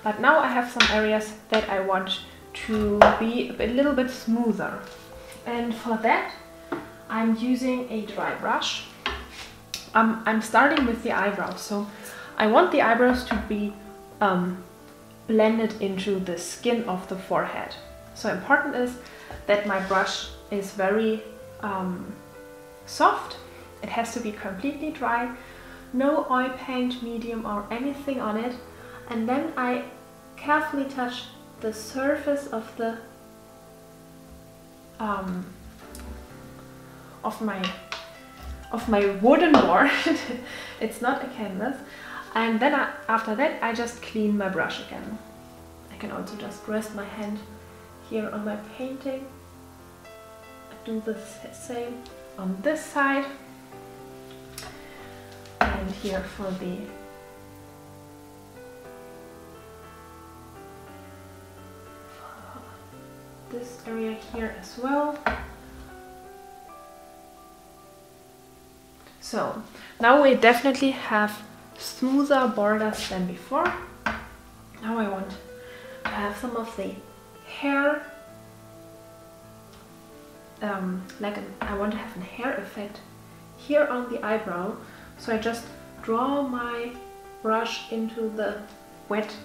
But now I have some areas that I want to be a little bit smoother, and for that I'm using a dry brush. I'm starting with the eyebrows, so I want the eyebrows to be blended into the skin of the forehead. So important is that my brush is very soft. It has to be completely dry, no oil paint, medium or anything on it. And then I carefully touch the surface of the of my wooden board. It's not a canvas. And then after that, I just clean my brush again. I can also just rest my hand here on my painting. I do the same on this side. And here for this area here as well. So now we definitely have smoother borders than before. Now I want to have some of the hair, I want to have a hair effect here on the eyebrow. So I just draw my brush into the wet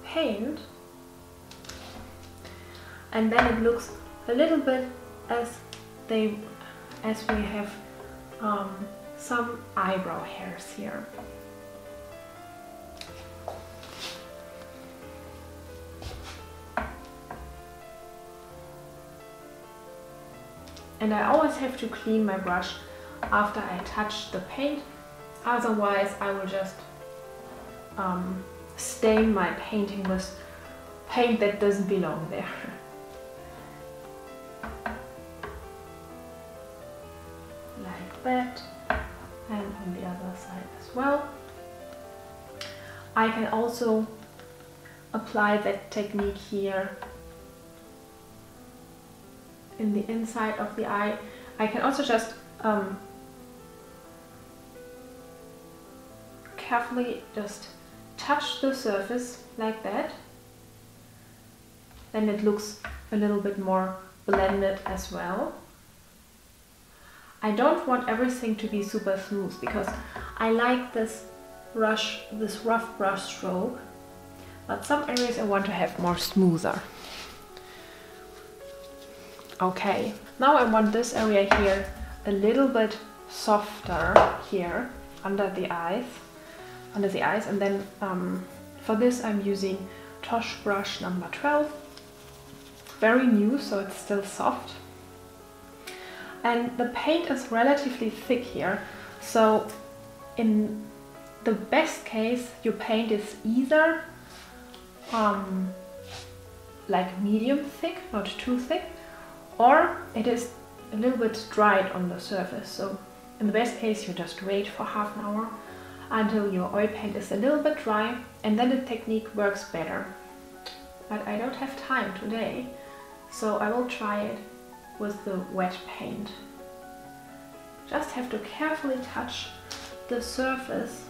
paint, and then it looks a little bit as we have some eyebrow hairs here. And I always have to clean my brush after I touch the paint, otherwise I will just stain my painting with paint that doesn't belong there. Like that. And on the other side as well. I can also apply that technique here in the inside of the eye. I can also just carefully just touch the surface like that. Then it looks a little bit more blended as well. I don't want everything to be super smooth because I like this rough brush stroke, but some areas I want to have more smoother. Okay, now I want this area here a little bit softer here under the eyes, and then for this I'm using Tosh brush number 12. Very new, so it's still soft. And the paint is relatively thick here, so in the best case your paint is either like medium thick, not too thick, or it is a little bit dried on the surface. So in the best case you just wait for half an hour until your oil paint is a little bit dry, and then the technique works better. But I don't have time today, so I will try it with the wet paint. Just have to carefully touch the surface.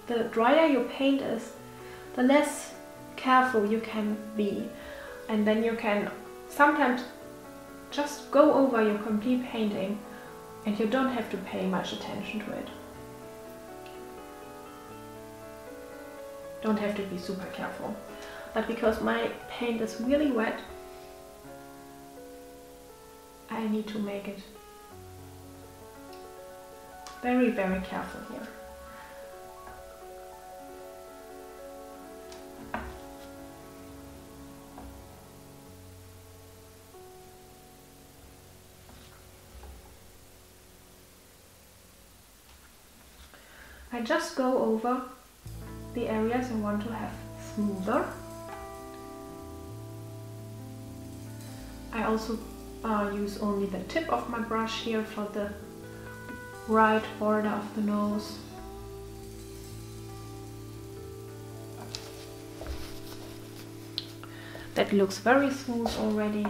The drier your paint is, the less careful you can be, and then you can sometimes just go over your complete painting and you don't have to pay much attention to it. Don't have to be super careful. But because my paint is really wet, I need to make it very, very careful here. I just go over the areas I want to have smoother. I also use only the tip of my brush here for the right border of the nose. That looks very smooth already.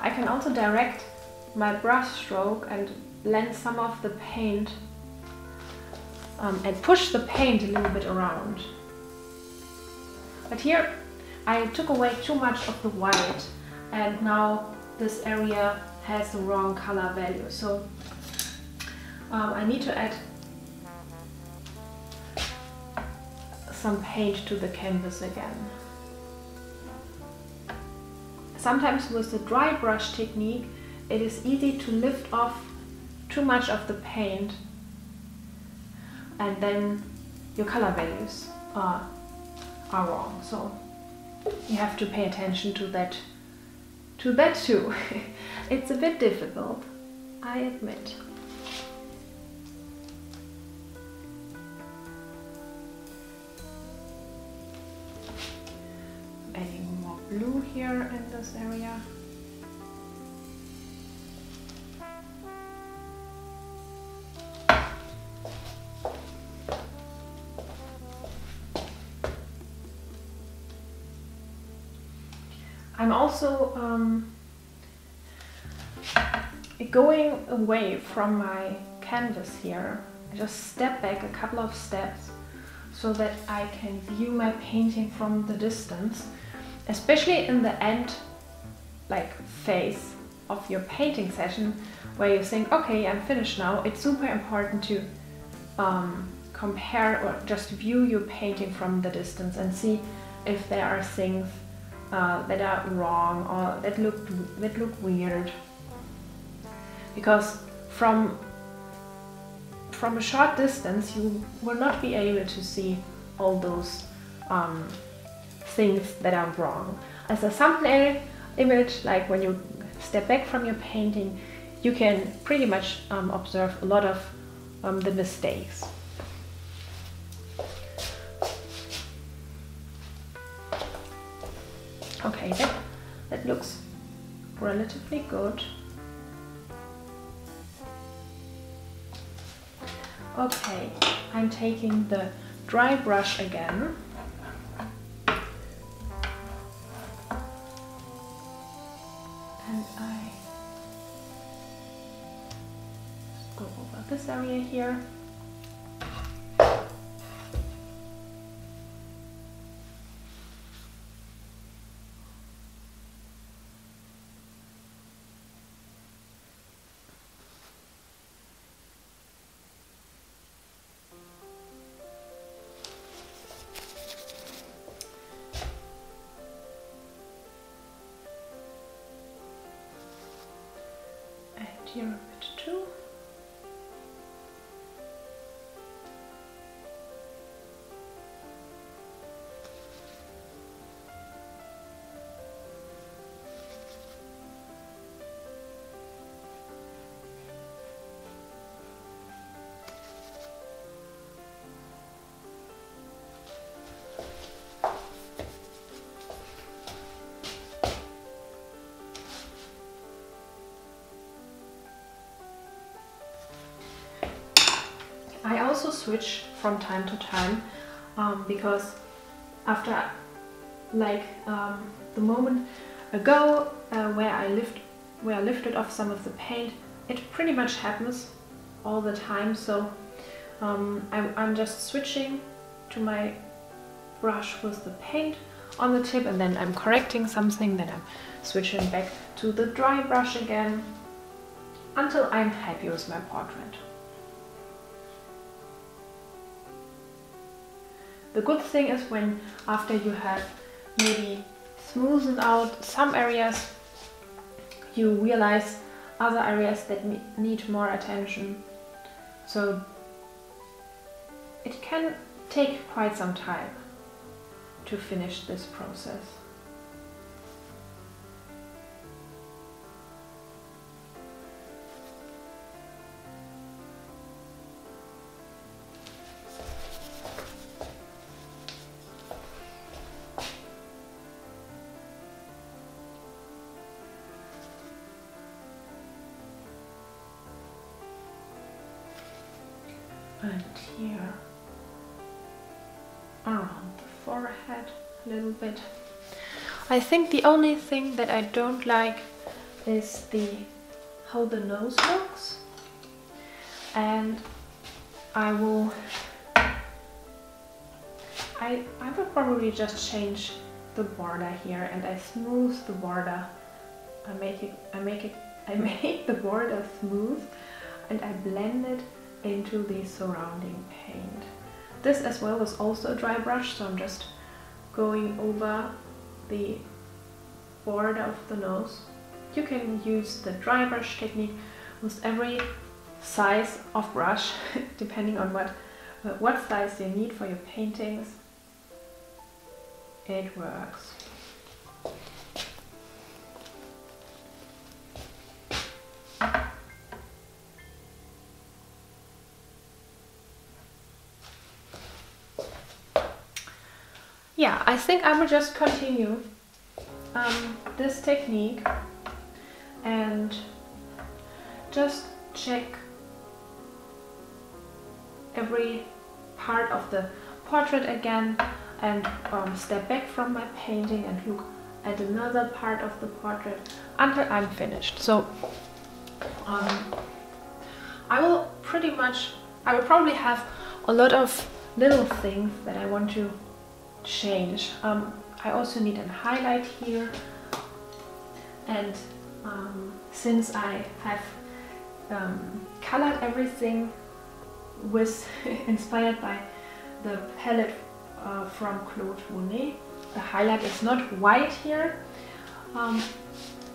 I can also direct my brush stroke and blend some of the paint and push the paint a little bit around. But here I took away too much of the white, and now this area has the wrong color value. So I need to add some paint to the canvas again. Sometimes with the dry brush technique, it is easy to lift off too much of the paint, and then your color values are wrong. So you have to pay attention to that too. It's a bit difficult, I admit. Adding more blue here in this area. I'm also going away from my canvas here. I just step back a couple of steps so that I can view my painting from the distance, especially in the end phase of your painting session, where you think, okay, I'm finished now. It's super important to compare or just view your painting from the distance and see if there are things that are wrong or that look weird. Because from a short distance you will not be able to see all those things that are wrong. As a thumbnail image, like when you step back from your painting, you can pretty much observe a lot of the mistakes. Okay, that looks relatively good. Okay, I'm taking the dry brush again. And I go over this area here. here a bit too. I also switch from time to time because after the moment ago where I lifted off some of the paint, it pretty much happens all the time. So I'm just switching to my brush with the paint on the tip, and then I'm correcting something, then I'm switching back to the dry brush again until I'm happy with my portrait. The good thing is when after you have maybe smoothened out some areas, you realize other areas that need more attention. So it can take quite some time to finish this process. And here around the forehead a little bit. I think the only thing that I don't like is how the nose looks, and I will probably just change the border here, and I smooth the border. I make the border smooth, and I blend it into the surrounding paint. This as well is also a dry brush, so I'm just going over the border of the nose. You can use the dry brush technique with every size of brush, depending on what size you need for your paintings. It works. Yeah, I think I will just continue this technique and just check every part of the portrait again, and step back from my painting and look at another part of the portrait until I'm finished. So I will probably have a lot of little things that I want to change. I also need a highlight here, and since I have colored everything with inspired by the palette from Claude Monet, the highlight is not white here,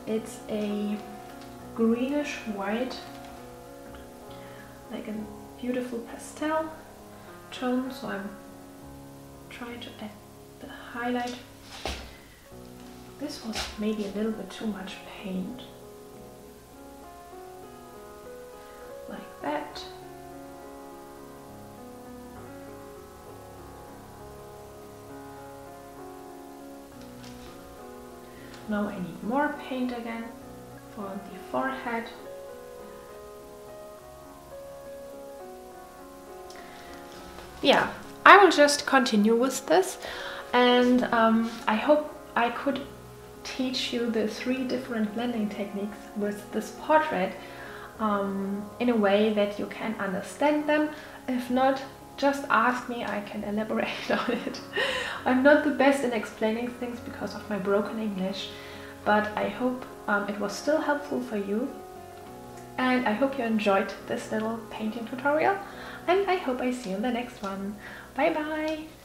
it's a greenish white, like a beautiful pastel tone, so I'm trying to add the highlight. This was maybe a little bit too much paint. Like that. Now I need more paint again for the forehead. Yeah, I will just continue with this, and I hope I could teach you the 3 different blending techniques with this portrait in a way that you can understand them. If not, just ask me, I can elaborate on it. I'm not the best in explaining things because of my broken English, but I hope it was still helpful for you, and I hope you enjoyed this little painting tutorial, and I hope I see you in the next one. Bye bye!